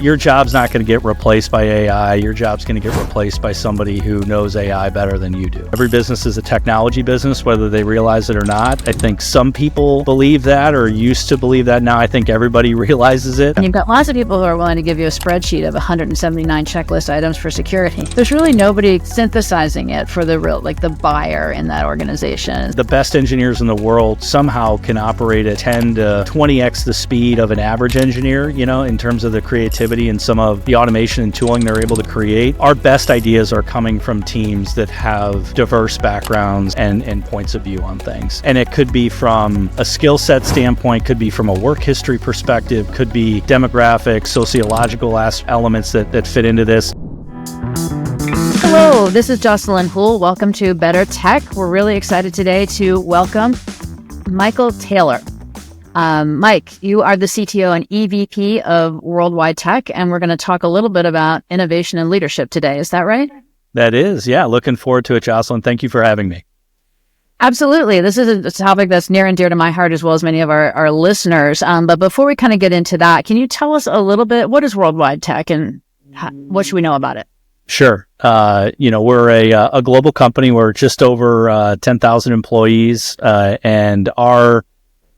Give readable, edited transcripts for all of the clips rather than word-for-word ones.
Your job's not going to get replaced by AI. Your job's going to get replaced by somebody who knows AI better than you do. Every business is a technology business, whether they realize it or not. I think some people believe that or used to believe that. Now I think everybody realizes it. And you've got lots of people who are willing to give you a spreadsheet of 179 checklist items for security. There's really nobody synthesizing it for the real, like the buyer in that organization. The best engineers in the world somehow can operate at 10 to 20x the speed of an average engineer, in terms of the creativity and some of the automation and tooling they're able to create. Our best ideas are coming from teams that have diverse backgrounds and points of view on things. And it could be from a skill set standpoint, could be from a work history perspective, could be demographic, sociological elements that fit into this. Hello, this is Jocelyn Houle. Welcome to BetterTech. We're really excited today to welcome Michael Taylor. Mike, you are the CTO and EVP of Worldwide Tech, and we're going to talk a little bit about innovation and leadership today. Is that right? That is, yeah. Looking forward to it, Jocelyn. Thank you for having me. Absolutely. This is a topic that's near and dear to my heart, as well as many of our listeners. But before we kind of get into that, can you tell us a little bit, what is Worldwide Tech and what should we know about it? Sure. We're a global company. We're just over 10,000 employees, and our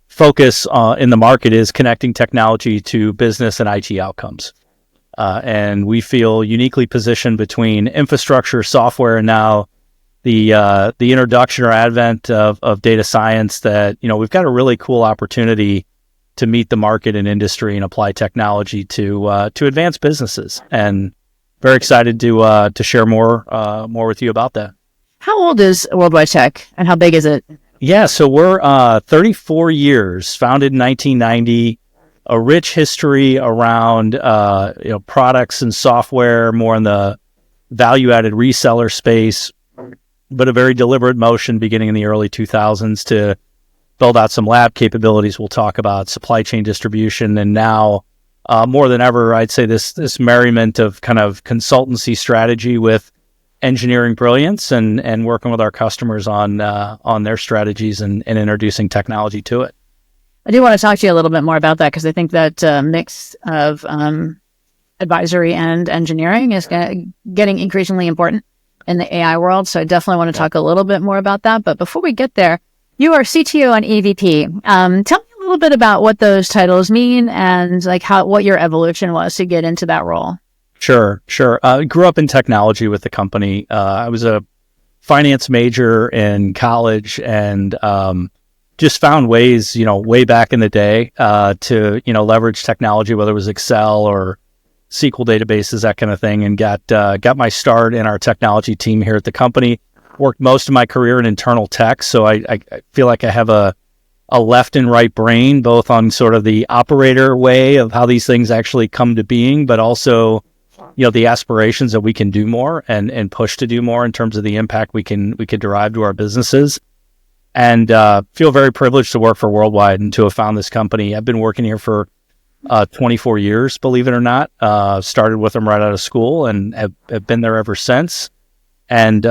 focus in the market is connecting technology to business and IT outcomes. And we feel uniquely positioned between infrastructure, software, and now the introduction or advent of data science that, we've got a really cool opportunity to meet the market and industry and apply technology to advance businesses. And very excited to share more with you about that. How old is Worldwide Tech and how big is it? Yeah, so we're 34 years, founded in 1990, a rich history around products and software, more in the value-added reseller space, but a very deliberate motion beginning in the early 2000s to build out some lab capabilities. We'll talk about supply chain distribution, and now more than ever, I'd say this merriment of kind of consultancy strategy with engineering brilliance and working with our customers on their strategies and introducing technology to it. I do want to talk to you a little bit more about that because I think that mix of advisory and engineering is getting increasingly important in the AI world. So I definitely want to talk a little bit more about that. But before we get there, you are CTO and EVP. Tell me a little bit about what those titles mean and what your evolution was to get into that role. Sure. Grew up in technology with the company. I was a finance major in college and just found ways, way back in the day to, leverage technology, whether it was Excel or SQL databases, that kind of thing, and got my start in our technology team here at the company. Worked most of my career in internal tech, so I feel like I have a left and right brain, both on sort of the operator way of how these things actually come to being, but also the aspirations that we can do more and push to do more in terms of the impact we could derive to our businesses. And feel very privileged to work for Worldwide and to have found this company. I've been working here for 24 years, believe it or not. Started with them right out of school and have been there ever since. And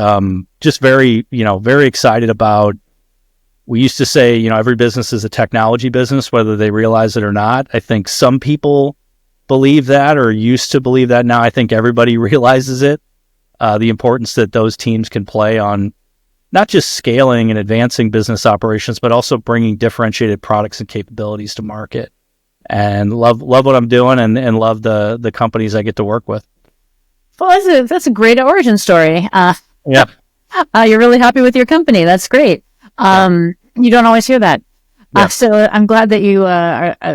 just very excited about, we used to say, every business is a technology business, whether they realize it or not. I think some people believe that or used to believe that. Now I think everybody realizes it, the importance that those teams can play on not just scaling and advancing business operations, but also bringing differentiated products and capabilities to market. And love what I'm doing and love the companies I get to work with. Well, that's a great origin story. Yeah. You're really happy with your company. That's great. You don't always hear that. Yeah. So I'm glad that you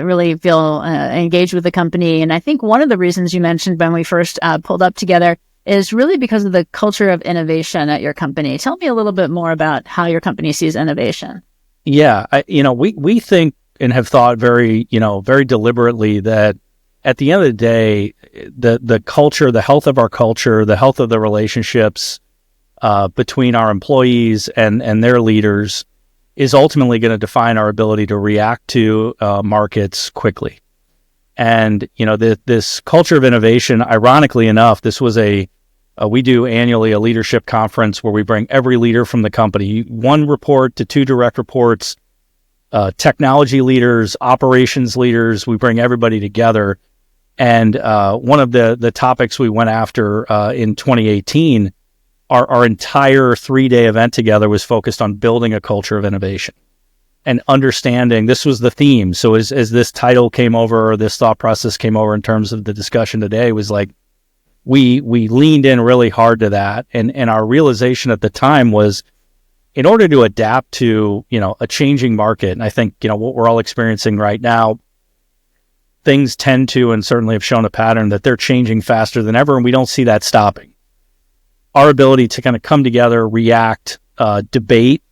really feel engaged with the company. And I think one of the reasons you mentioned when we first pulled up together is really because of the culture of innovation at your company. Tell me a little bit more about how your company sees innovation. Yeah, we think and have thought very deliberately that at the end of the day, the culture, the health of our culture, the health of the relationships between our employees and their leaders is ultimately going to define our ability to react to markets quickly. And, this culture of innovation, ironically enough, this was we do annually a leadership conference where we bring every leader from the company, 1 report to 2 direct reports, technology leaders, operations leaders. We bring everybody together And one of the topics we went after in 2018, our entire 3-day event together was focused on building a culture of innovation and understanding. This was the theme. So as this title came over, or this thought process came over in terms of the discussion today, was like, we leaned in really hard to that. And our realization at the time was, in order to adapt to, a changing market, and I think, what we're all experiencing right now, things tend to, and certainly have shown a pattern that they're changing faster than ever, and we don't see that stopping. Our ability to kind of come together, react, debate,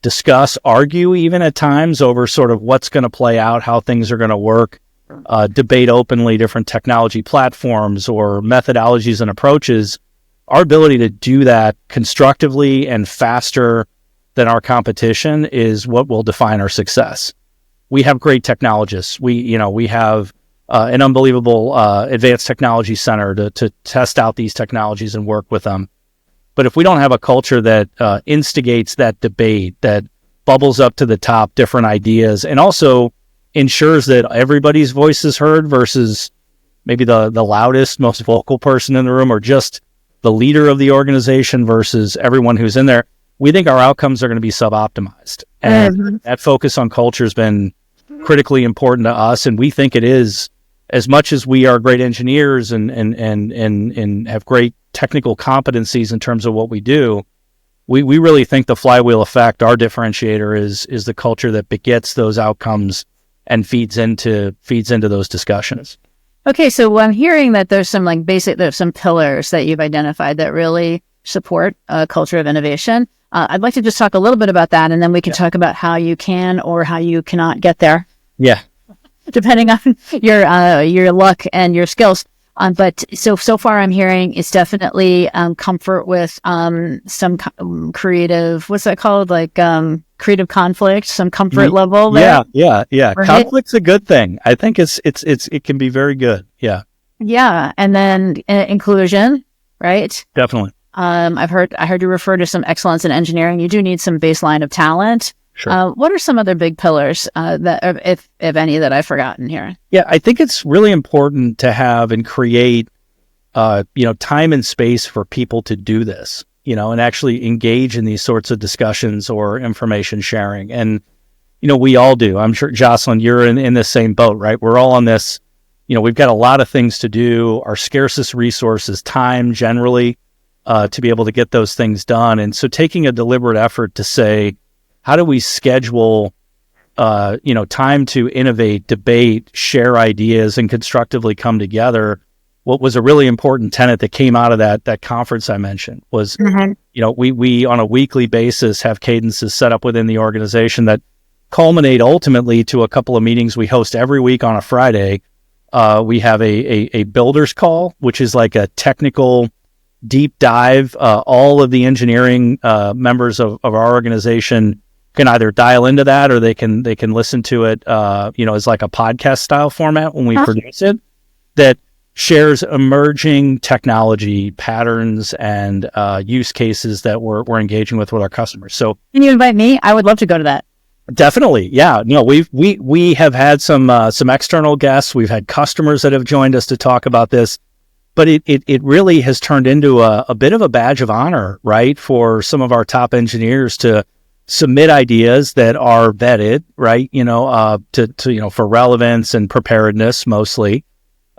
discuss, argue even at times over sort of what's going to play out, how things are going to work, debate openly different technology platforms or methodologies and approaches. Our ability to do that constructively and faster than our competition is what will define our success. We have great technologists. We have an unbelievable advanced technology center to test out these technologies and work with them. But if we don't have a culture that instigates that debate, that bubbles up to the top different ideas, and also ensures that everybody's voice is heard versus maybe the loudest, most vocal person in the room, or just the leader of the organization versus everyone who's in there, we think our outcomes are going to be sub-optimized. And that focus on culture has been critically important to us. And we think it is, as much as we are great engineers and have great technical competencies in terms of what we do, we really think the flywheel effect, our differentiator, is the culture that begets those outcomes and feeds into those discussions. Okay, so I'm hearing that there's some pillars that you've identified that really support a culture of innovation. I'd like to just talk a little bit about that, and then we can talk about how you can or how you cannot get there. Yeah. Depending on your luck and your skills. But so far I'm hearing it's definitely comfort with some creative, what's that called? Like creative conflict, some comfort level there. Yeah. Right? Conflict's a good thing. I think it can be very good. Yeah. Yeah. And then inclusion, right? Definitely. I heard you refer to some excellence in engineering. You do need some baseline of talent. Sure. What are some other big pillars that, if any, that I've forgotten here? Yeah, I think it's really important to have and create, time and space for people to do this, and actually engage in these sorts of discussions or information sharing. And, we all do. I'm sure, Jocelyn, you're in the same boat, right? We're all on this, we've got a lot of things to do. Our scarcest resource is time generally to be able to get those things done. And so taking a deliberate effort to say, how do we schedule, time to innovate, debate, share ideas, and constructively come together? What was a really important tenet that came out of that conference I mentioned was, we on a weekly basis have cadences set up within the organization that culminate ultimately to a couple of meetings we host every week on a Friday. We have a builders call, which is like a technical deep dive. All of the engineering members of our organization can either dial into that or they can listen to it, as like a podcast style format when we produce it, that shares emerging technology patterns and use cases that we're engaging with our customers. So can you invite me? I would love to go to that. Definitely. Yeah. We have had some external guests. We've had customers that have joined us to talk about this, but it really has turned into a bit of a badge of honor, right? For some of our top engineers to submit ideas that are vetted, right? For relevance and preparedness mostly.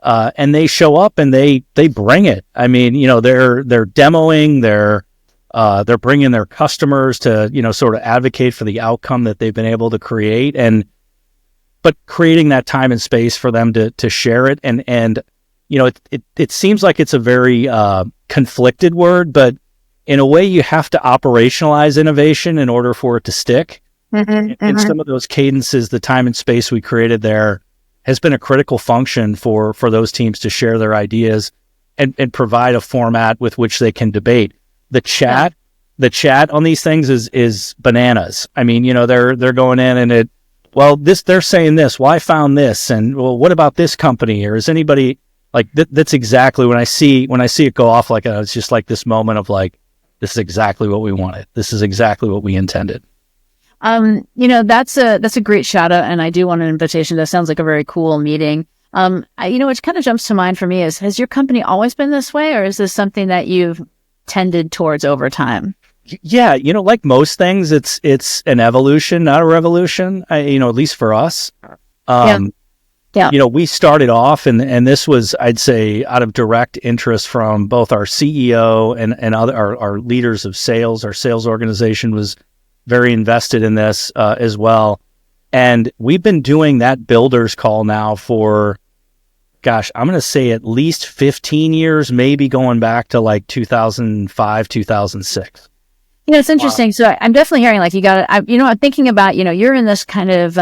And they show up and they bring it. I mean, they're demoing, they're bringing their customers to, sort of advocate for the outcome that they've been able to create, but creating that time and space for them to share it. And it seems like it's a very conflicted word, but in a way you have to operationalize innovation in order for it to stick. And some of those cadences, the time and space we created there has been a critical function for those teams to share their ideas and provide a format with which they can debate. The chat on these things is bananas. I mean, they're going in and they're saying this, well, I found this, and well, what about this company? Or is anybody like that's exactly when I see it go off like it's just like this moment of like, this is exactly what we wanted. This is exactly what we intended. That's a great shout out, and I do want an invitation. That sounds like a very cool meeting. Which kind of jumps to mind for me is, has your company always been this way, or is this something that you've tended towards over time? Yeah, like most things, it's an evolution, not a revolution. At least for us. We started off, and this was, I'd say, out of direct interest from both our CEO and other our leaders of sales. Our sales organization was very invested in this as well. And we've been doing that builders call now for, gosh, I'm going to say at least 15 years, maybe going back to like 2005, 2006. It's interesting. Wow. So I'm definitely hearing like I'm thinking about, you're in this kind of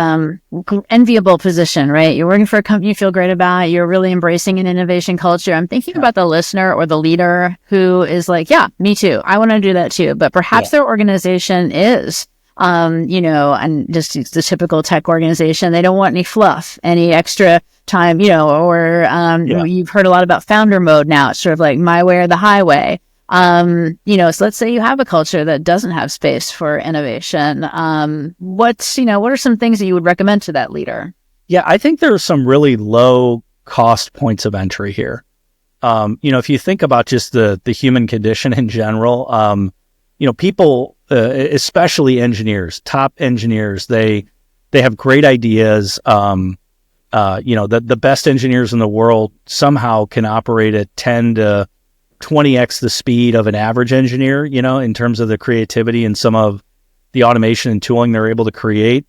enviable position, right? You're working for a company you feel great about. You're really embracing an innovation culture. I'm thinking about the listener or the leader who is like, yeah, me too. I want to do that too. But perhaps their organization is, and just the typical tech organization. They don't want any fluff, any extra time, you've heard a lot about founder mode now. It's sort of like my way or the highway. So let's say you have a culture that doesn't have space for innovation. What are some things that you would recommend to that leader? Yeah, I think there are some really low cost points of entry here. If you think about just the human condition in general, people, especially engineers, top engineers, they have great ideas. The best engineers in the world somehow can operate at 10 to 20x the speed of an average engineer, in terms of the creativity and some of the automation and tooling they're able to create.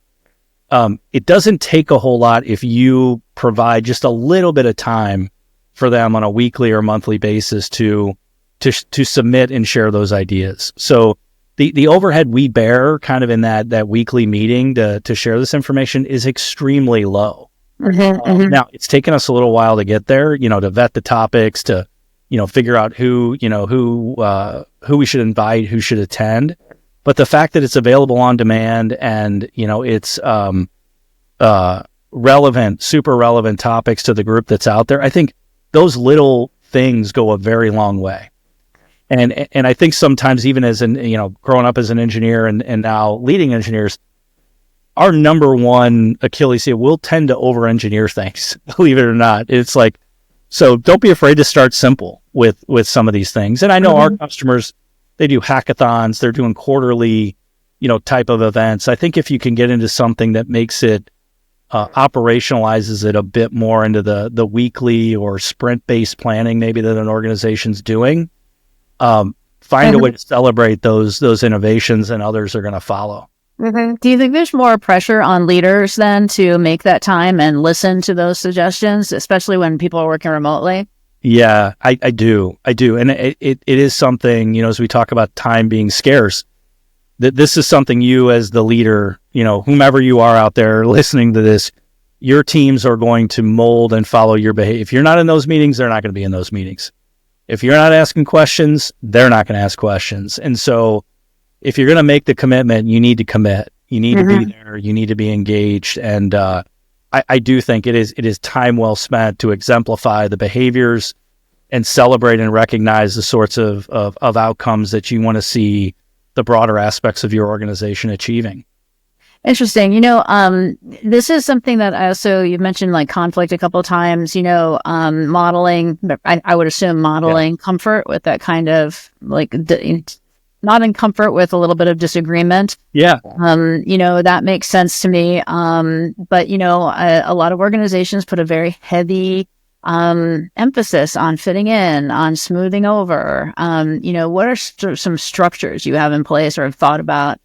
It doesn't take a whole lot if you provide just a little bit of time for them on a weekly or monthly basis to submit and share those ideas. So the overhead we bear kind of in that weekly meeting to share this information is extremely low. Now, it's taken us a little while to get there, to vet the topics, to figure out who we should invite, who should attend. But the fact that it's available on demand and, it's super relevant topics to the group that's out there, I think those little things go a very long way. And I think sometimes even as growing up as an engineer and now leading engineers, our number one Achilles heel, we'll tend to over-engineer things, believe it or not. It's like, so don't be afraid to start simple with some of these things. And I know our customers, they do hackathons, they're doing quarterly, type of events. I think if you can get into something that makes it, operationalizes it a bit more into the weekly or sprint-based planning maybe that an organization's doing, find a way to celebrate those innovations, and others are going to follow. Do you think there's more pressure on leaders then to make that time and listen to those suggestions, especially when people are working remotely? Yeah, I do. And it is something, as we talk about time being scarce, that this is something you as the leader, whomever you are out there listening to this, your teams are going to mold and follow your behavior. If you're not in those meetings, they're not going to be in those meetings. If you're not asking questions, they're not going to ask questions. And so if you're going to make the commitment, you need to commit. You need to be there. You need to be engaged. And I do think it is time well spent to exemplify the behaviors and celebrate and recognize the sorts of outcomes that you want to see the broader aspects of your organization achieving. Interesting. This is something that you've mentioned like conflict a couple of times, modeling, I would assume modeling comfort with that kind of like not in comfort with a little bit of disagreement. Yeah. That makes sense to me. But a lot of organizations put a very heavy emphasis on fitting in, on smoothing over. What are some structures you have in place or have thought about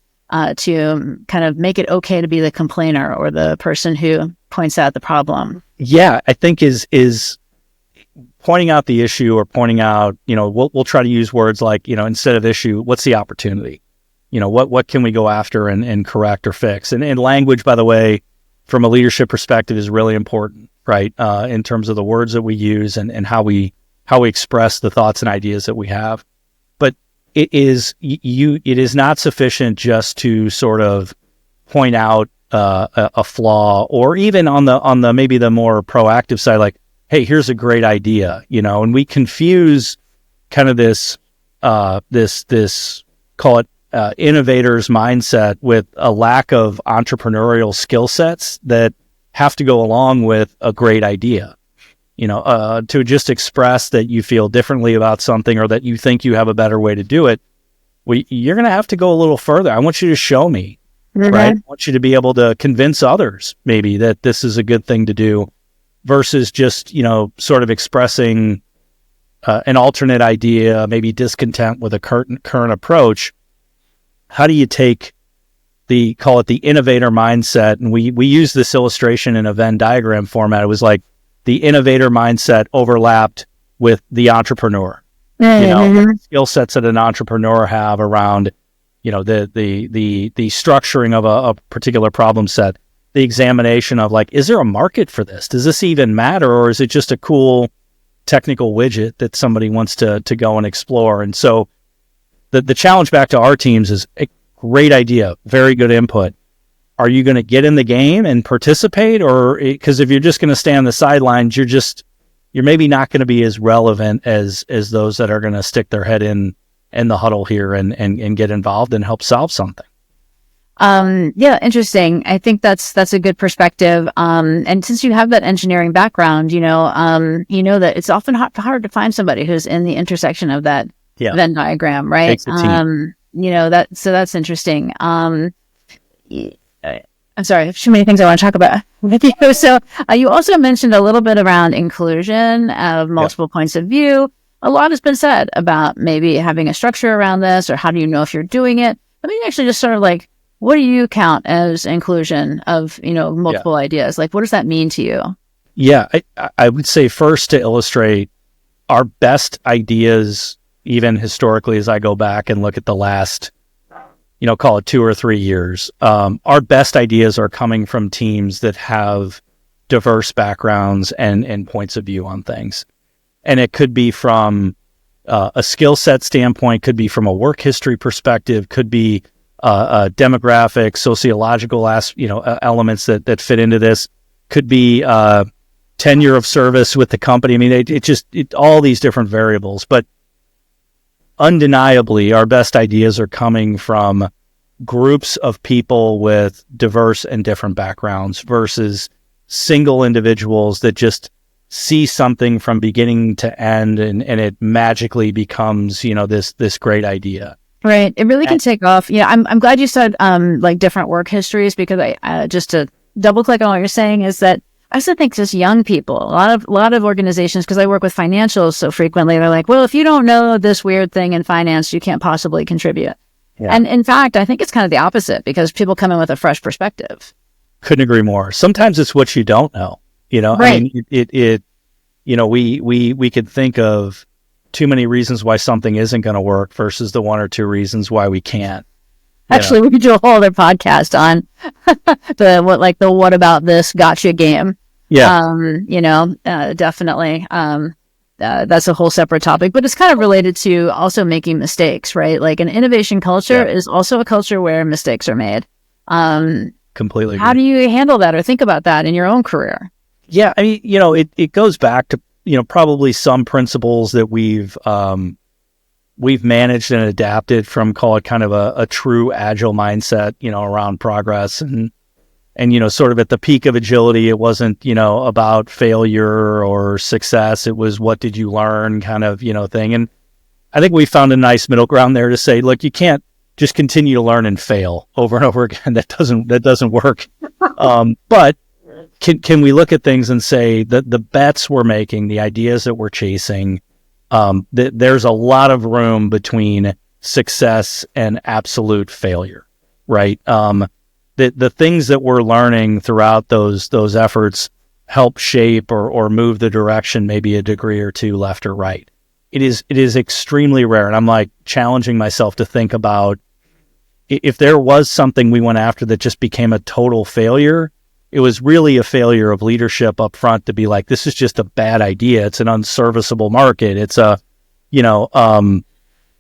to kind of make it okay to be the complainer or the person who points out the problem? Yeah, I think is pointing out the issue or pointing out, we'll try to use words like, instead of issue, what's the opportunity? What can we go after and correct or fix? And language, by the way, from a leadership perspective is really important, right? In terms of the words that we use and how we express the thoughts and ideas that we have. But it is not sufficient just to sort of point out a flaw, or even on the maybe the more proactive side, like, hey, here's a great idea, and we confuse kind of this call it innovator's mindset with a lack of entrepreneurial skill sets that have to go along with a great idea. to just express that you feel differently about something or that you think you have a better way to do it, you're going to have to go a little further. I want you to show me, right? I want you to be able to convince others maybe that this is a good thing to do versus just, sort of expressing an alternate idea, maybe discontent with a current approach. How do you take call it the innovator mindset? And we use this illustration in a Venn diagram format. It was like the innovator mindset overlapped with the entrepreneur. Skill sets that an entrepreneur have around, the structuring of a particular problem set, the examination of like, is there a market for this? Does this even matter? Or is it just a cool technical widget that somebody wants to go and explore? And so the challenge back to our teams is a great idea, very good input. Are you going to get in the game and participate? Or because if you're just going to stay on the sidelines, you're maybe not going to be as relevant as those that are going to stick their head in the huddle here and get involved and help solve something. Yeah, interesting. I think that's a good perspective. And since you have that engineering background, that it's often hard to find somebody who's in the intersection of that Venn diagram, right? Takes a team. So that's interesting. I'm sorry, there's too many things I want to talk about with you. So you also mentioned a little bit around inclusion of multiple points of view. A lot has been said about maybe having a structure around this, or how do you know if you're doing it? Let me actually just sort of like, what do you count as inclusion of, multiple ideas? Like, what does that mean to you? Yeah, I would say first, to illustrate our best ideas, even historically, as I go back and look at the last, call it 2 or 3 years, our best ideas are coming from teams that have diverse backgrounds and points of view on things. And it could be from a skill set standpoint, could be from a work history perspective, could be demographic, sociological elements that fit into this, could be tenure of service with the company. I mean, it all these different variables, but undeniably, our best ideas are coming from groups of people with diverse and different backgrounds versus single individuals that just see something from beginning to end and it magically becomes, this great idea. Right. It really can take off. Yeah. I'm glad you said, like different work histories, because I just to double click on what you're saying is that I also think just young people, a lot of organizations, because I work with financials so frequently, they're like, well, if you don't know this weird thing in finance, you can't possibly contribute. Yeah. And in fact, I think it's kind of the opposite, because people come in with a fresh perspective. Couldn't agree more. Sometimes it's what you don't know, Right. I mean, we could think of too many reasons why something isn't going to work versus the 1 or 2 reasons why we can't. Actually, we could do a whole other podcast on the what about this gotcha game. Yeah. Definitely. That's a whole separate topic, but it's kind of related to also making mistakes, right? Like an innovation culture is also a culture where mistakes are made. Completely. How do you handle that or think about that in your own career? Yeah. I mean, it goes back to, probably some principles that we've managed and adapted from, call it kind of a true agile mindset, around progress and, sort of at the peak of agility, it wasn't, about failure or success. It was, what did you learn kind of, thing. And I think we found a nice middle ground there to say, look, you can't just continue to learn and fail over and over again. That doesn't work. But can we look at things and say that the bets we're making, the ideas that we're chasing, there's a lot of room between success and absolute failure, right? The things that we're learning throughout those efforts help shape or move the direction maybe a degree or 2 left or right. It is extremely rare, and I'm like challenging myself to think about if there was something we went after that just became a total failure. It was really a failure of leadership up front to be like, this is just a bad idea. It's an unserviceable market. It's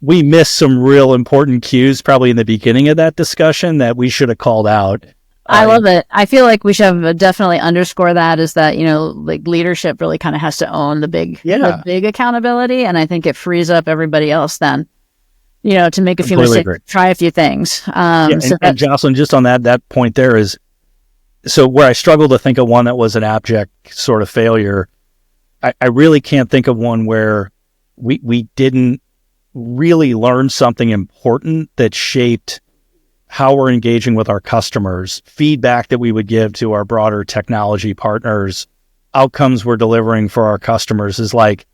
we missed some real important cues probably in the beginning of that discussion that we should have called out. I love it. I feel like we should have definitely underscore that, is that, like leadership really kind of has to own the big accountability. And I think it frees up everybody else then, to make a few mistakes, try a few things. And Jocelyn, just on that point there is, so where I struggle to think of one that was an abject sort of failure, I really can't think of one where we didn't really learn something important that shaped how we're engaging with our customers, feedback that we would give to our broader technology partners, outcomes we're delivering for our customers. Is like,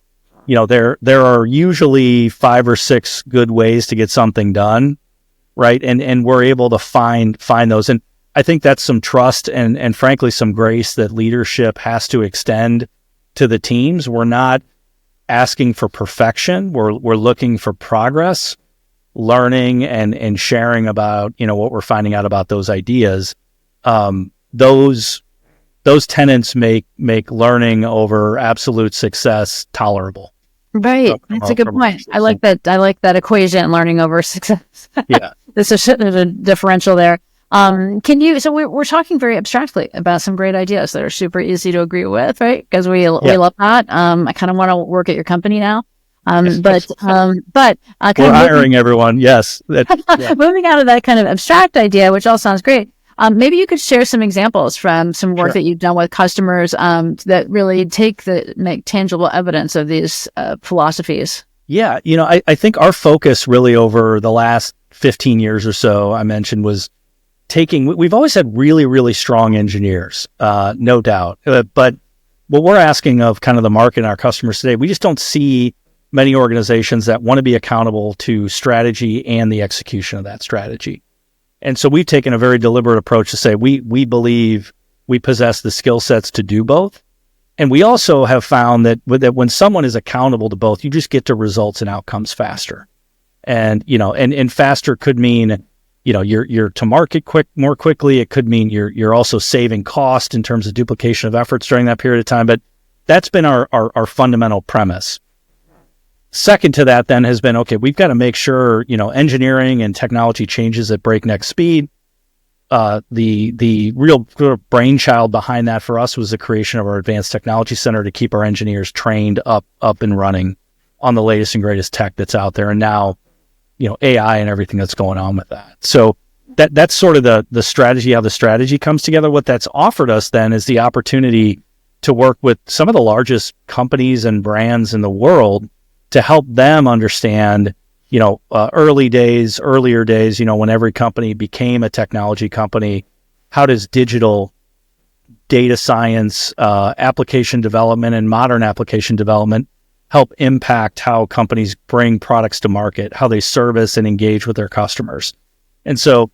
there are usually 5 or 6 good ways to get something done, right? And we're able to find those. And I think that's some trust and frankly some grace that leadership has to extend to the teams. We're not asking for perfection. We're looking for progress, learning and sharing about, what we're finding out about those ideas. Those tenets make learning over absolute success tolerable. Right. That's a good point. I like that equation, learning over success. Yeah. There's a differential there. So we're talking very abstractly about some great ideas that are super easy to agree with, right? Because we love that. I kind of want to work at your company now. But we're hiring everyone. Yes. Moving out of that kind of abstract idea, which all sounds great. Maybe you could share some examples from some work that you've done with customers that really make tangible evidence of these philosophies. Yeah. I think our focus really over the last 15 years or so, I mentioned, was we've always had really, really strong engineers, no doubt. But what we're asking of kind of the market and our customers today, we just don't see many organizations that want to be accountable to strategy and the execution of that strategy. And so we've taken a very deliberate approach to say we believe we possess the skill sets to do both. And we also have found that when someone is accountable to both, you just get to results and outcomes faster. And, and faster could mean, you're to market more quickly. It could mean you're also saving cost in terms of duplication of efforts during that period of time. But that's been our fundamental premise. Second to that then has been, okay, we've got to make sure, engineering and technology changes at breakneck speed. The real brainchild behind that for us was the creation of our Advanced Technology Center to keep our engineers trained up and running on the latest and greatest tech that's out there. And now, AI and everything that's going on with that. So that's sort of the strategy, how the strategy comes together. What that's offered us then is the opportunity to work with some of the largest companies and brands in the world to help them understand, earlier days, when every company became a technology company, how does digital data science, application development and modern application development help impact how companies bring products to market, how they service and engage with their customers. And so,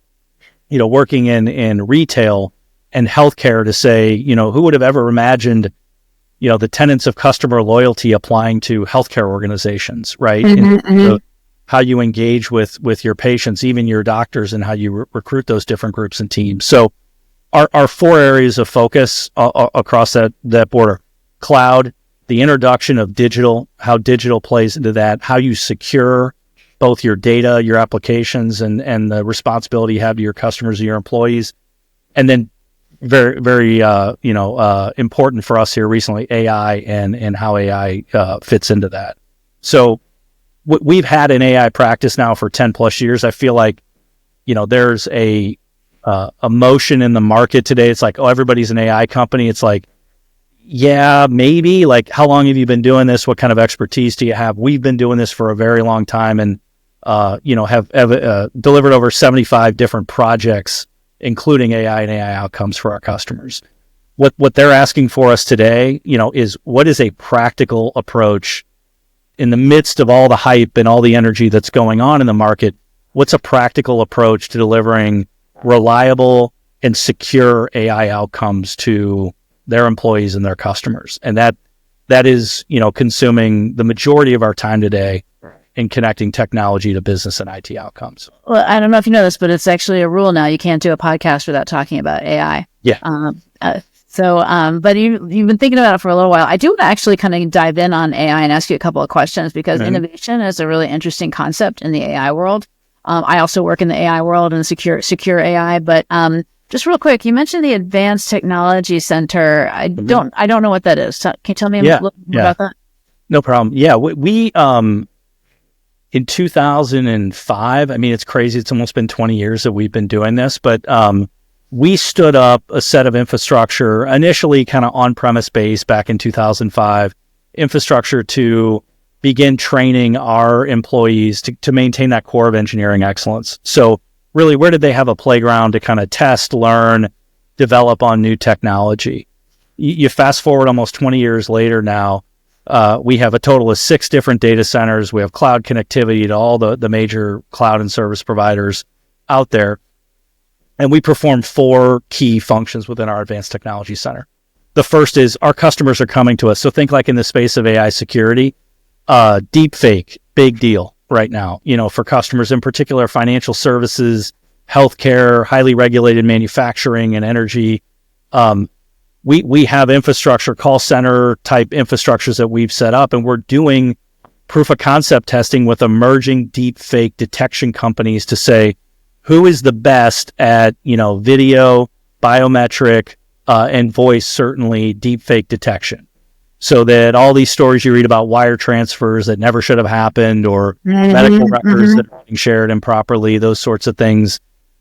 working in retail and healthcare to say, who would have ever imagined the tenets of customer loyalty applying to healthcare organizations, right? How you engage with your patients, even your doctors, and how you recruit those different groups and teams. So our 4 areas of focus across that border: cloud, the introduction of digital, how digital plays into that, how you secure both your data, your applications, and the responsibility you have to your customers and your employees. And then very, very, important for us here recently, AI and how AI fits into that. So we've had an AI practice now for 10 plus years. I feel like, there's a motion in the market today. It's like, oh, everybody's an AI company. It's like, yeah, maybe. Like, how long have you been doing this? What kind of expertise do you have? We've been doing this for a very long time and, have delivered over 75 different projects, including AI and AI outcomes for our customers. What they're asking for us today, is what is a practical approach in the midst of all the hype and all the energy that's going on in the market? What's a practical approach to delivering reliable and secure AI outcomes to their employees and their customers? And that is, consuming the majority of our time today in connecting technology to business and IT outcomes. Well, I don't know if you know this, but it's actually a rule now. You can't do a podcast without talking about AI. Yeah. But you've been thinking about it for a little while. I do want to actually kind of dive in on AI and ask you a couple of questions because innovation is a really interesting concept in the AI world. I also work in the AI world and secure AI, but just real quick, you mentioned the Advanced Technology Center. I don't know what that is. Can you tell me a little more about that? No problem. Yeah, we in 2005, I mean, it's crazy. It's almost been 20 years that we've been doing this, but we stood up a set of infrastructure, initially kind of on-premise based back in 2005, infrastructure to begin training our employees to maintain that core of engineering excellence. So really, where did they have a playground to kind of test, learn, develop on new technology? You fast forward almost 20 years later now, we have a total of 6 different data centers. We have cloud connectivity to all the major cloud and service providers out there. And we perform 4 key functions within our Advanced Technology Center. The first is our customers are coming to us. So think like in the space of AI security, deep fake, big deal right now, for customers, in particular, financial services, healthcare, highly regulated manufacturing and energy. We have infrastructure, call center type infrastructures that we've set up, and we're doing proof of concept testing with emerging deep fake detection companies to say who is the best at, video, biometric, and voice, certainly deep fake detection. So that all these stories you read about wire transfers that never should have happened, or medical records that are being shared improperly, those sorts of things,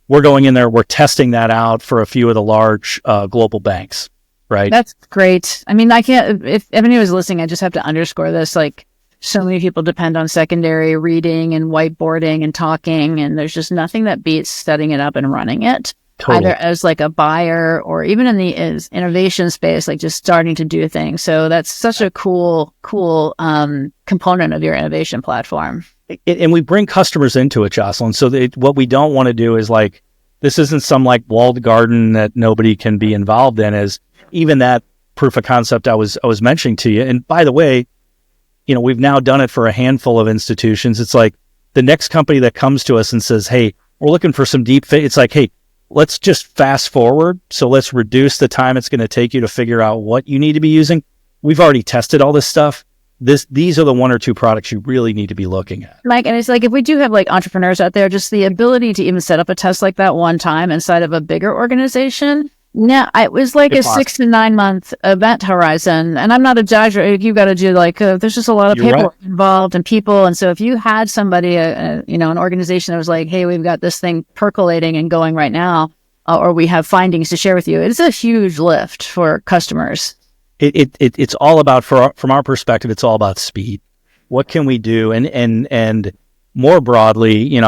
we're going in there, we're testing that out for a few of the large global banks, right? That's great. I mean, I can't, if anyone was listening, I just have to underscore this, like, so many people depend on secondary reading and whiteboarding and talking, and there's just nothing that beats setting it up and running it. Totally. Either as like a buyer or even in the innovation space, like just starting to do things. So that's such a cool component of your innovation platform. And we bring customers into it, Jocelyn. So what we don't want to do is like, this isn't some like walled garden that nobody can be involved in, as even that proof of concept I was mentioning to you. And by the way, we've now done it for a handful of institutions. It's like the next company that comes to us and says, hey, we're looking for some deep fake. It's like, hey, let's just fast forward. So let's reduce the time it's going to take you to figure out what you need to be using. We've already tested all this stuff. These are the 1 or 2 products you really need to be looking at. Mike, and it's like, if we do have like entrepreneurs out there, just the ability to even set up a test like that one time inside of a bigger organization. Now, it was like a 6 to 9 month event horizon. And I'm not exaggerating. You got to do like, there's just a lot of paperwork involved and people. And so if you had somebody, an organization that was like, hey, we've got this thing percolating and going right now, or we have findings to share with you, it's a huge lift for customers. It's all about, from our perspective, it's all about speed. What can we do? And more broadly,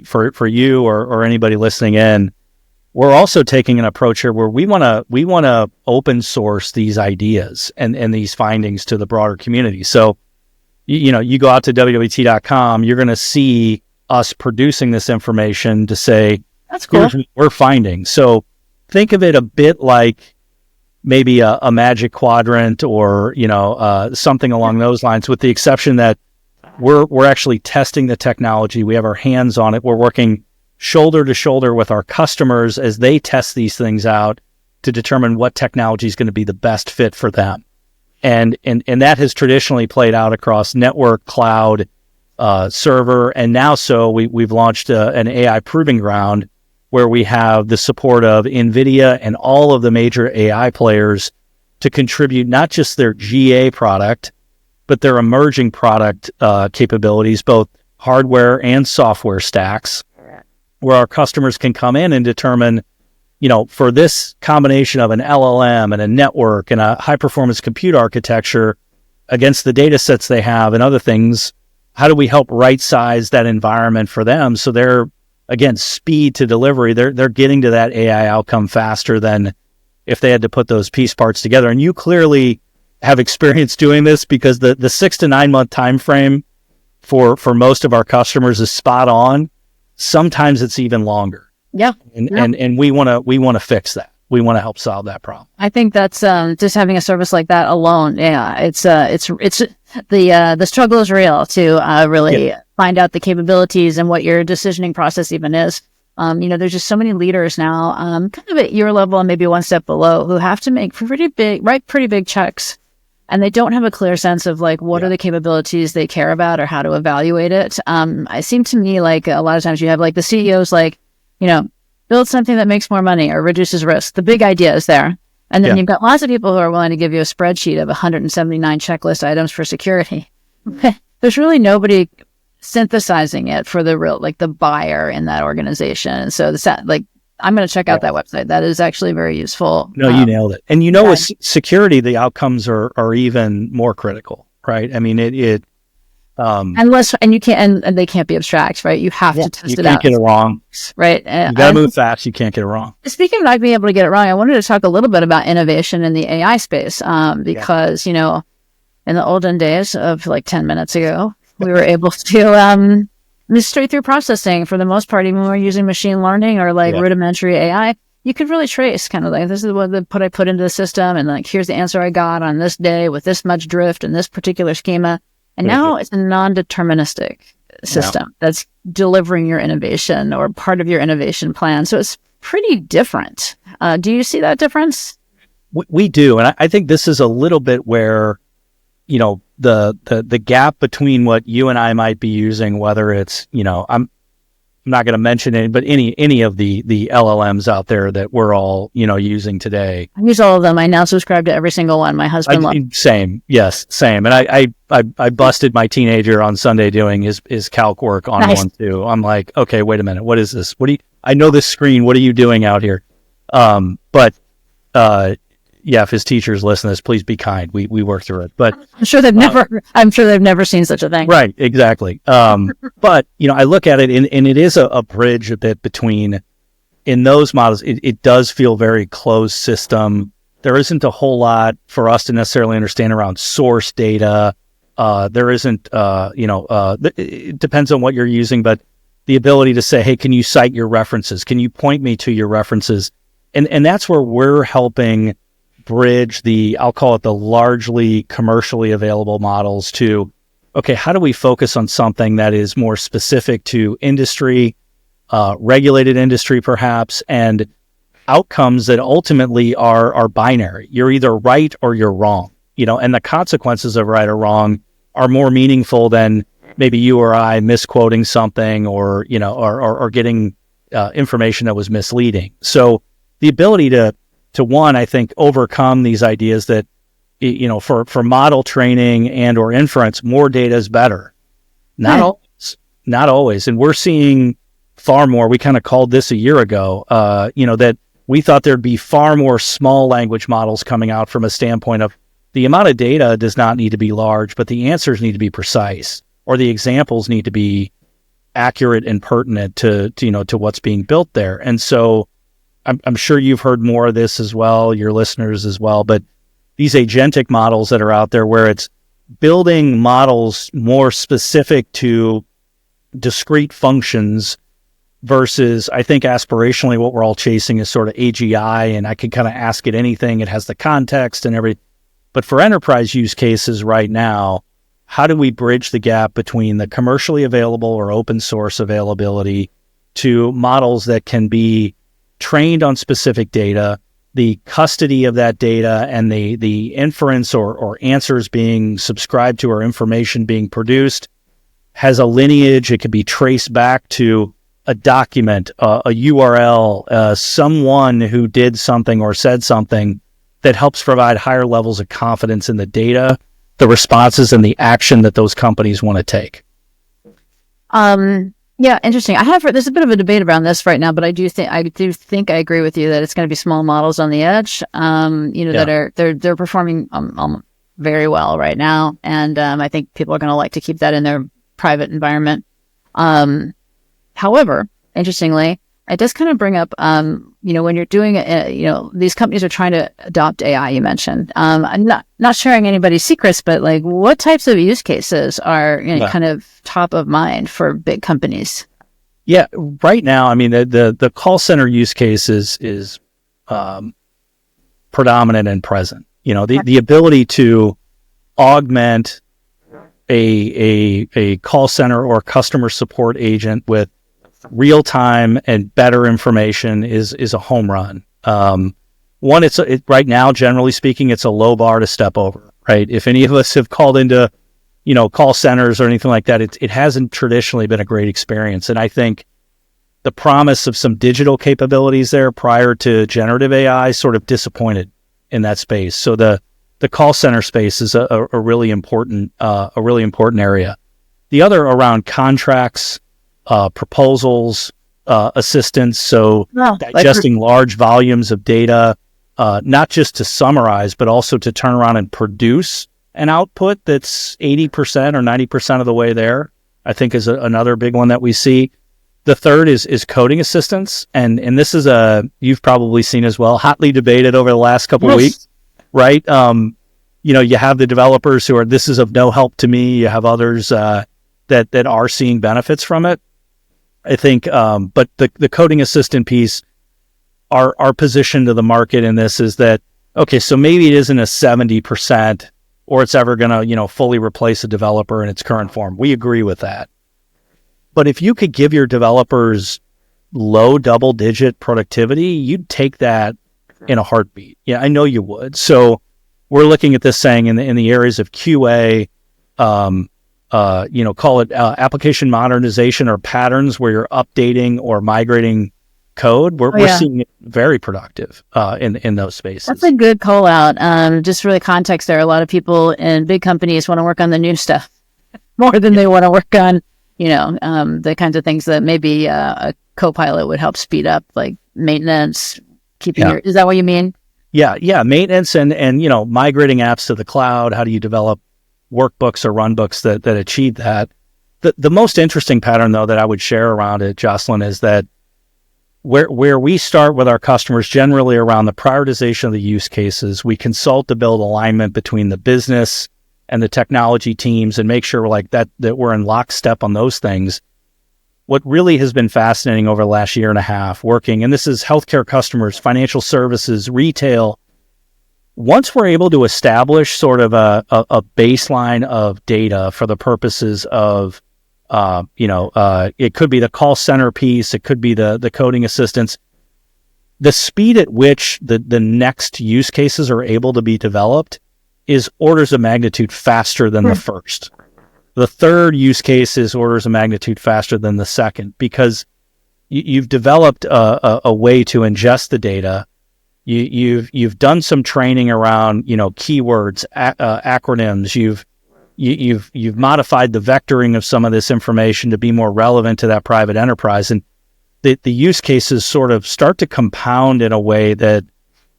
for you or anybody listening in, we're also taking an approach here where we want to open source these ideas and these findings to the broader community. So, you go out to WWT.com, you're going to see us producing this information to say, that's cool, here's what we're finding. So think of it a bit like maybe a magic quadrant or, something along those lines, with the exception that we're actually testing the technology. We have our hands on it. We're working shoulder to shoulder with our customers as they test these things out to determine what technology is going to be the best fit for them. And that has traditionally played out across network, cloud, server, and now we've launched an AI proving ground where we have the support of NVIDIA and all of the major AI players to contribute not just their GA product, but their emerging product capabilities, both hardware and software stacks, where our customers can come in and determine, for this combination of an LLM and a network and a high-performance compute architecture against the data sets they have and other things, how do we help right-size that environment for them so they're, again, speed to delivery, they're getting to that AI outcome faster than if they had to put those piece parts together. And you clearly have experience doing this, because the 6 to 9 month time frame for most of our customers is spot on. Sometimes it's even longer. Yeah. And we want to fix that. We want to help solve that problem. I think that's just having a service like that alone. Yeah, it's the struggle is real to really find out the capabilities and what your decisioning process even is. There's just so many leaders now, kind of at your level and maybe one step below, who have to make pretty big checks, and they don't have a clear sense of like what are the capabilities they care about or how to evaluate it. It seemed to me like a lot of times you have like the CEOs like, build something that makes more money or reduces risk. The big idea is there. And then you've got lots of people who are willing to give you a spreadsheet of 179 checklist items for security. There's really nobody synthesizing it for the real, like the buyer in that organization. So I'm going to check out that website. That is actually very useful. No, you nailed it. And with security, the outcomes are even more critical, right? I mean, and you can't, and they can't be abstract, right? You have to test it out. You can't get it wrong, right? You got to move fast. You can't get it wrong. Speaking of not being able to get it wrong, I wanted to talk a little bit about innovation in the AI space, because in the olden days of like 10 minutes ago, we were able to straight through processing for the most part, even when we're using machine learning or like rudimentary AI. You could really trace kind of like, this is what I put into the system, and like here's the answer I got on this day with this much drift and this particular schema. And now it's a non-deterministic system that's delivering your innovation or part of your innovation plan. So it's pretty different. Do you see that difference? We do. And I think this is a little bit where, the gap between what you and I might be using, whether it's, I'm not going to mention it, but any of the LLMs out there that we're all, using today. I use all of them. I now subscribe to every single one. My husband loves. Same. Yes, same. And I busted my teenager on Sunday doing his calc work on one too. I'm like, okay, wait a minute. What is this? I know this screen. What are you doing out here? If his teachers listen to this, please be kind. We work through it, but I'm sure they've never seen such a thing. Right. Exactly. But I look at it and it is a bridge a bit between, in those models, it does feel very closed system. There isn't a whole lot for us to necessarily understand around source data. There isn't, it depends on what you're using, but the ability to say, hey, can you cite your references? Can you point me to your references? And that's where we're helping bridge I'll call it the largely commercially available models to, okay, how do we focus on something that is more specific to industry, regulated industry perhaps, and outcomes that ultimately are binary. You're either right or you're wrong, and the consequences of right or wrong are more meaningful than maybe you or I misquoting something or getting information that was misleading. So the ability to one, I think, overcome these ideas that, for model training and or inference, more data is better. Not always. And we're seeing far more. We kind of called this a year ago, that we thought there'd be far more small language models coming out from a standpoint of the amount of data does not need to be large, but the answers need to be precise, or the examples need to be accurate and pertinent to what's being built there. And so I'm sure you've heard more of this as well, your listeners as well, but these agentic models that are out there where it's building models more specific to discrete functions versus, I think aspirationally what we're all chasing is sort of AGI, and I can kind of ask it anything. It has the context and everything. But for enterprise use cases right now, how do we bridge the gap between the commercially available or open source availability to models that can be trained on specific data, the custody of that data, and the inference or answers being subscribed to or information being produced has a lineage. It could be traced back to a document, a URL, someone who did something or said something that helps provide higher levels of confidence in the data, the responses, and the action that those companies want to take. Yeah, interesting. There's a bit of a debate around this right now, but I do think I agree with you that it's going to be small models on the edge, that they're performing very well right now, and I think people are going to like to keep that in their private environment. However, interestingly, it does kind of bring up, when you're doing it, these companies are trying to adopt AI. You mentioned, I'm not sharing anybody's secrets, but like, what types of use cases are kind of top of mind for big companies? Yeah, right now, I mean, the call center use case is predominant and present. The ability to augment a call center or customer support agent with real time and better information is a home run. One, right now, generally speaking, it's a low bar to step over, right? If any of us have called into, call centers or anything like that, it hasn't traditionally been a great experience. And I think the promise of some digital capabilities there prior to generative AI sort of disappointed in that space. So the call center space is a really important area. The other around contracts, proposals, assistants. So digesting large volumes of data, not just to summarize, but also to turn around and produce an output that's 80% or 90% of the way there, I think is another big one that we see. The third is coding assistance. And this is you've probably seen as well, hotly debated over the last couple of weeks, right? You have the developers who are, this is of no help to me. You have others that are seeing benefits from it. I think, but the coding assistant piece, our position to the market in this is that, okay, so maybe it isn't a 70% or it's ever going to, fully replace a developer in its current form. We agree with that. But if you could give your developers low double-digit productivity, you'd take that in a heartbeat. Yeah, I know you would. So we're looking at this saying in the areas of QA, call it application modernization or patterns where you're updating or migrating code. We're seeing it very productive in those spaces. That's a good call out. Just for the context there, a lot of people in big companies want to work on the new stuff more than they want to work on, the kinds of things that maybe a co-pilot would help speed up, like maintenance, is that what you mean? Yeah. Maintenance and migrating apps to the cloud. How do you develop workbooks or runbooks that achieve that? The most interesting pattern, though, that I would share around it, Jocelyn, is that where we start with our customers generally around the prioritization of the use cases, we consult to build alignment between the business and the technology teams and make sure that we're in lockstep on those things. What really has been fascinating over the last year and a half working, and this is healthcare customers, financial services, retail. Once we're able to establish sort of a baseline of data for the purposes of, it could be the call center piece, it could be the coding assistance, the speed at which the next use cases are able to be developed is orders of magnitude faster than the first. The third use case is orders of magnitude faster than the second because you've developed a way to ingest the data. You've done some training around keywords, acronyms. You've modified the vectoring of some of this information to be more relevant to that private enterprise, and the use cases sort of start to compound in a way that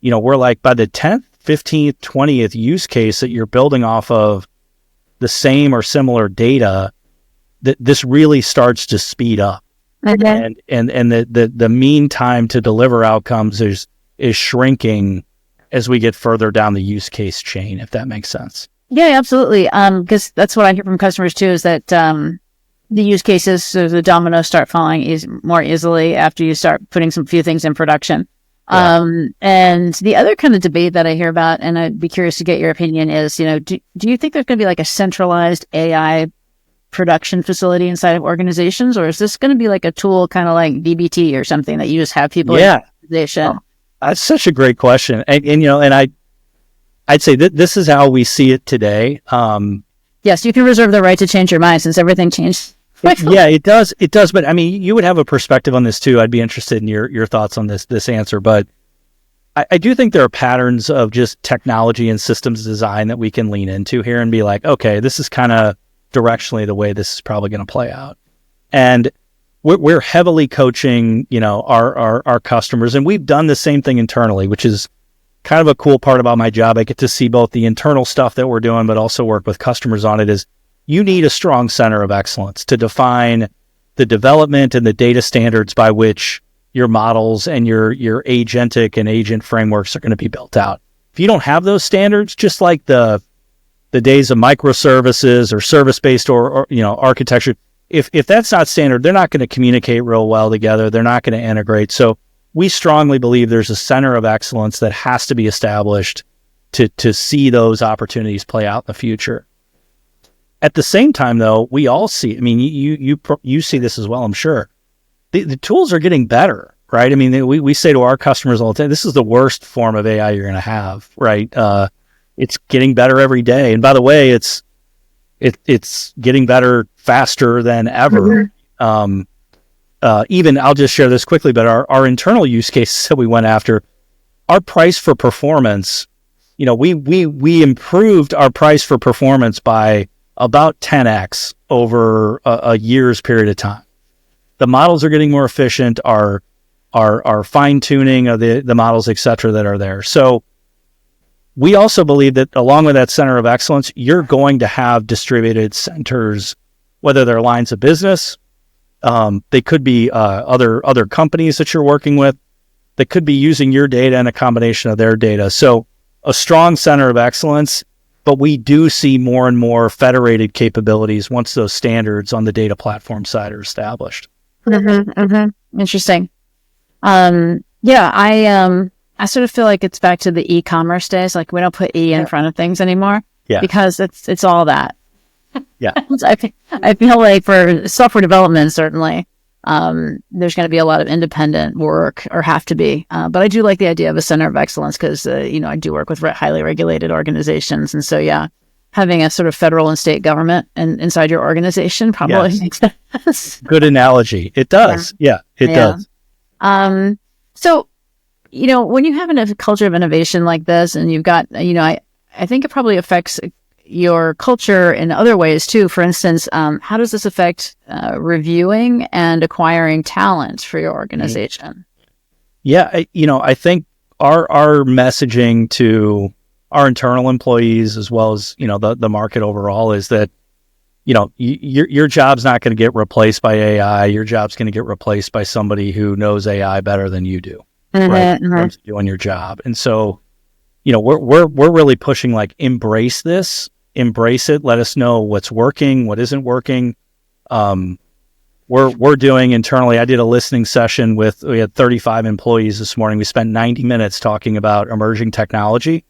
we're like by the 10th, 15th, 20th use case that you're building off of the same or similar data, that this really starts to speed up, and the mean time to deliver outcomes is shrinking as we get further down the use case chain, if that makes sense. Yeah, absolutely. Because that's what I hear from customers too, is that the use cases, so the dominoes start falling more easily after you start putting few things in production. Yeah. And the other kind of debate that I hear about, and I'd be curious to get your opinion, is, do you think there's going to be like a centralized AI production facility inside of organizations, or is this going to be like a tool kind of like DBT or something that you just have people in the organization? Oh, that's such a great question. And I'd say that this is how we see it today. Yes, you can reserve the right to change your mind since everything changed. Yeah, it does. It does. But I mean, you would have a perspective on this too. I'd be interested in your thoughts on this answer. But I do think there are patterns of just technology and systems design that we can lean into here and be like, okay, this is kind of directionally the way this is probably going to play out. And we're heavily coaching, our customers, and we've done the same thing internally, which is kind of a cool part about my job. I get to see both the internal stuff that we're doing, but also work with customers on it. Is you need a strong center of excellence to define the development and the data standards by which your models and your agentic and agent frameworks are going to be built out. If you don't have those standards, just like the days of microservices or service-based or architecture, if that's not standard, they're not going to communicate real well together. They're not going to integrate. So we strongly believe there's a center of excellence that has to be established to see those opportunities play out in the future. At the same time, though, we all see, I mean, you see this as well, I'm sure. The tools are getting better, right? I mean, we say to our customers all the time, this is the worst form of AI you're going to have, right? It's getting better every day. And by the way, it's getting better faster than ever. Even, I'll just share this quickly, but our internal use cases that we went after, our price for performance, we improved our price for performance by about 10x over a year's period of time. the models are getting more efficient, our fine tuning of the models, et cetera, that are there. So we also believe that along with that center of excellence, you're going to have distributed centers, whether they're lines of business, they could be other companies that you're working with, that could be using your data and a combination of their data. So a strong center of excellence, but we do see more and more federated capabilities once those standards on the data platform side are established. Interesting. I sort of feel like it's back to the e-commerce days. Like we don't put E in front of things anymore because it's all that. Yeah. I feel like for software development, certainly, there's going to be a lot of independent work or have to be. But I do like the idea of a center of excellence because, I do work with highly regulated organizations. And so, having a sort of federal and state government inside your organization probably makes sense. Good analogy. It does. Yeah, it does. So, when you have a culture of innovation like this and you've got, I think it probably affects your culture in other ways too. For instance, how does this affect reviewing and acquiring talent for your organization? Yeah, I think our messaging to our internal employees as well as the market overall is that your job's not going to get replaced by AI. Your job's going to get replaced by somebody who knows AI better than you do, right? In terms of doing your job. And so, we're really pushing like embrace this. Embrace it. Let us know what's working, what isn't working. We're doing internally. I did a listening session we had 35 employees this morning. We spent 90 minutes talking about emerging technology,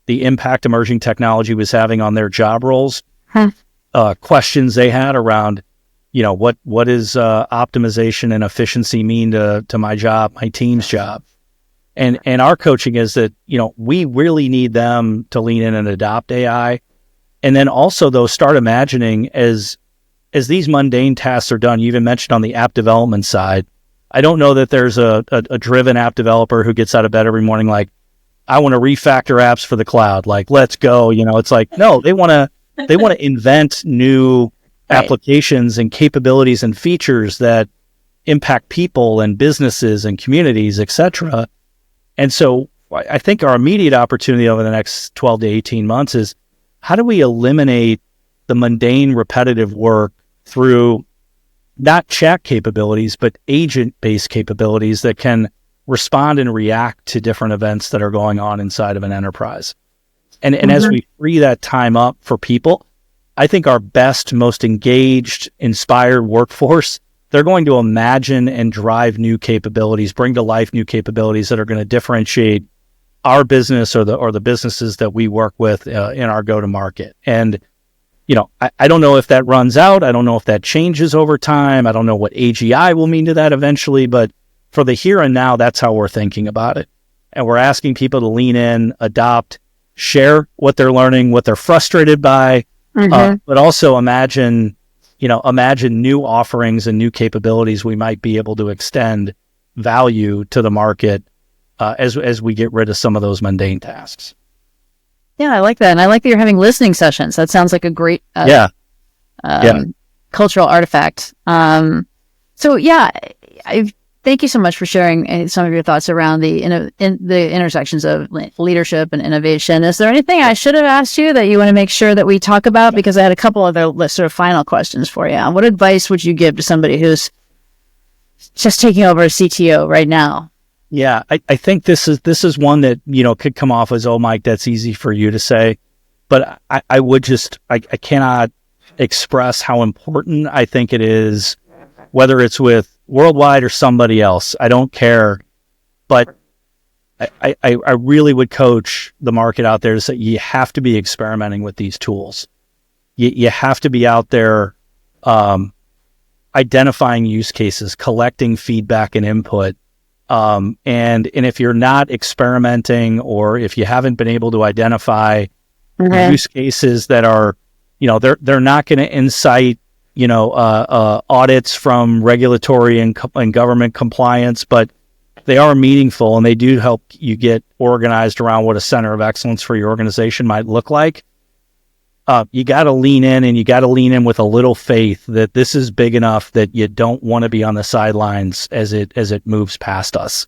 the impact emerging technology was having on their job roles, questions they had around, what is optimization and efficiency mean to my job, my team's job. And our coaching is that, we really need them to lean in and adopt AI. And then also, though, start imagining as these mundane tasks are done. You even mentioned on the app development side, I don't know that there's a driven app developer who gets out of bed every morning like, I want to refactor apps for the cloud. Like, let's go. It's like, no, they want to invent new applications and capabilities and features that impact people and businesses and communities, et cetera. And so I think our immediate opportunity over the next 12 to 18 months is, how do we eliminate the mundane, repetitive work through not chat capabilities, but agent-based capabilities that can respond and react to different events that are going on inside of an enterprise? And as we free that time up for people, I think our best, most engaged, inspired workforce, they're going to imagine and drive new capabilities, bring to life new capabilities that are going to differentiate our business or the businesses that we work with in our go-to-market. And, I don't know if that runs out. I don't know if that changes over time. I don't know what AGI will mean to that eventually, but for the here and now, that's how we're thinking about it. And we're asking people to lean in, adopt, share what they're learning, what they're frustrated by, but also imagine new offerings and new capabilities we might be able to extend value to the market as we get rid of some of those mundane tasks. Yeah, I like that. And I like that you're having listening sessions. That sounds like a great cultural artifact. Thank you so much for sharing some of your thoughts around the intersections of leadership and innovation. Is there anything I should have asked you that you want to make sure that we talk about? Because I had a couple other sort of final questions for you. What advice would you give to somebody who's just taking over a CTO right now? Yeah, I think this is one that, could come off as, oh, Mike, that's easy for you to say. But I would just, I cannot express how important I think it is, whether it's with Worldwide or somebody else. I don't care. But I really would coach the market out there to say you have to be experimenting with these tools. You have to be out there identifying use cases, collecting feedback and input. And if you're not experimenting, or if you haven't been able to identify use cases that are, they're not going to incite, audits from regulatory and government compliance, but they are meaningful and they do help you get organized around what a center of excellence for your organization might look like. you got to lean in, and you got to lean in with a little faith that this is big enough that you don't want to be on the sidelines as it moves past us.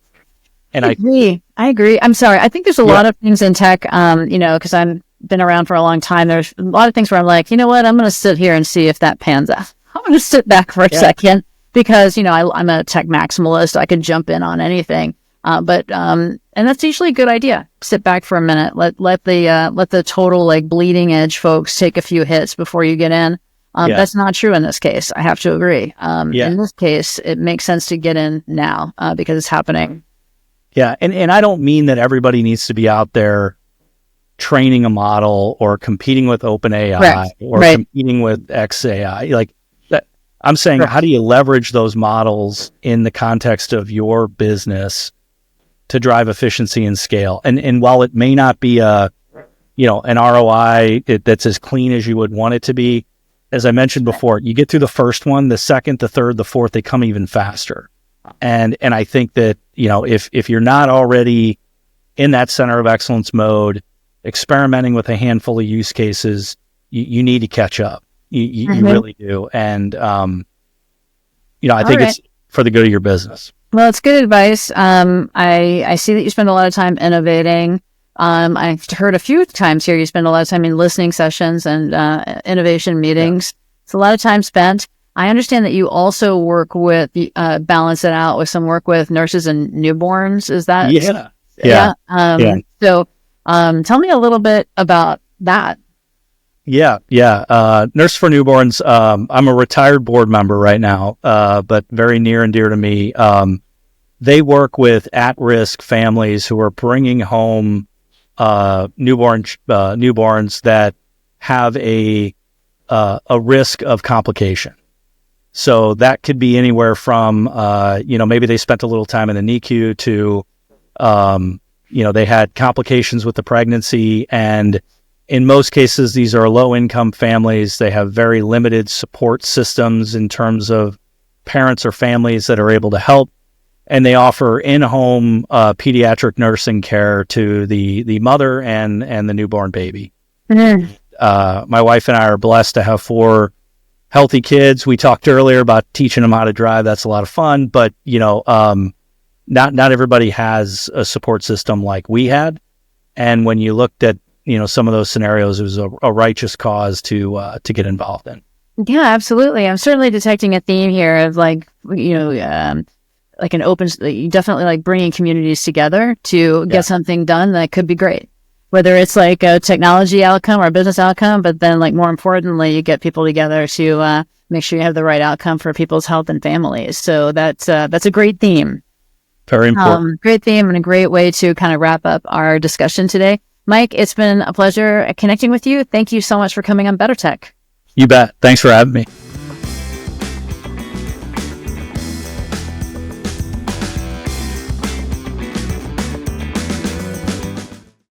And I agree. I'm sorry. I think there's a lot of things in tech, because I've been around for a long time. There's a lot of things where I'm like, you know what? I'm going to sit here and see if that pans out. I'm going to sit back for a second because, I'm a tech maximalist. I can jump in on anything. And that's usually a good idea. Sit back for a minute. Let the total like bleeding edge folks take a few hits before you get in. That's not true in this case. I have to agree. In this case, it makes sense to get in now because it's happening. Yeah. And I don't mean that everybody needs to be out there training a model or competing with OpenAI or competing with XAI. Like that, I'm saying, how do you leverage those models in the context of your business to drive efficiency and scale? And while it may not be an ROI that's as clean as you would want it to be, as I mentioned before, you get through the first one, the second, the third, the fourth, they come even faster. And I think that, if you're not already in that center of excellence mode, experimenting with a handful of use cases, you need to catch up. You really do. And, I think it's for the good of your business. Well, it's good advice. I see that you spend a lot of time innovating. I've heard a few times here you spend a lot of time in listening sessions and innovation meetings. It's a lot of time spent. I understand that you also work with, balance it out with some work with nurses and newborns. Is that? Yeah. So tell me a little bit about that. Yeah. Nurse for Newborns. I'm a retired board member right now, but very near and dear to me. They work with at-risk families who are bringing home newborns that have a risk of complication. So that could be anywhere from, maybe they spent a little time in the NICU to, they had complications with the pregnancy. And in most cases, these are low-income families. They have very limited support systems in terms of parents or families that are able to help. And they offer in-home pediatric nursing care to the mother and the newborn baby. My wife and I are blessed to have 4 healthy kids. We talked earlier about teaching them how to drive. That's a lot of fun, but not everybody has a support system like we had. And when you looked at some of those scenarios, it was a righteous cause to get involved in. Yeah, absolutely. I'm certainly detecting a theme here of like an open. You definitely like bringing communities together to get something done that could be great. Whether it's like a technology outcome or a business outcome, but then like more importantly, you get people together to make sure you have the right outcome for people's health and families. So that's a great theme. Very important. Great theme and a great way to kind of wrap up our discussion today. Mike, it's been a pleasure connecting with you. Thank you so much for coming on BetterTech. You bet. Thanks for having me.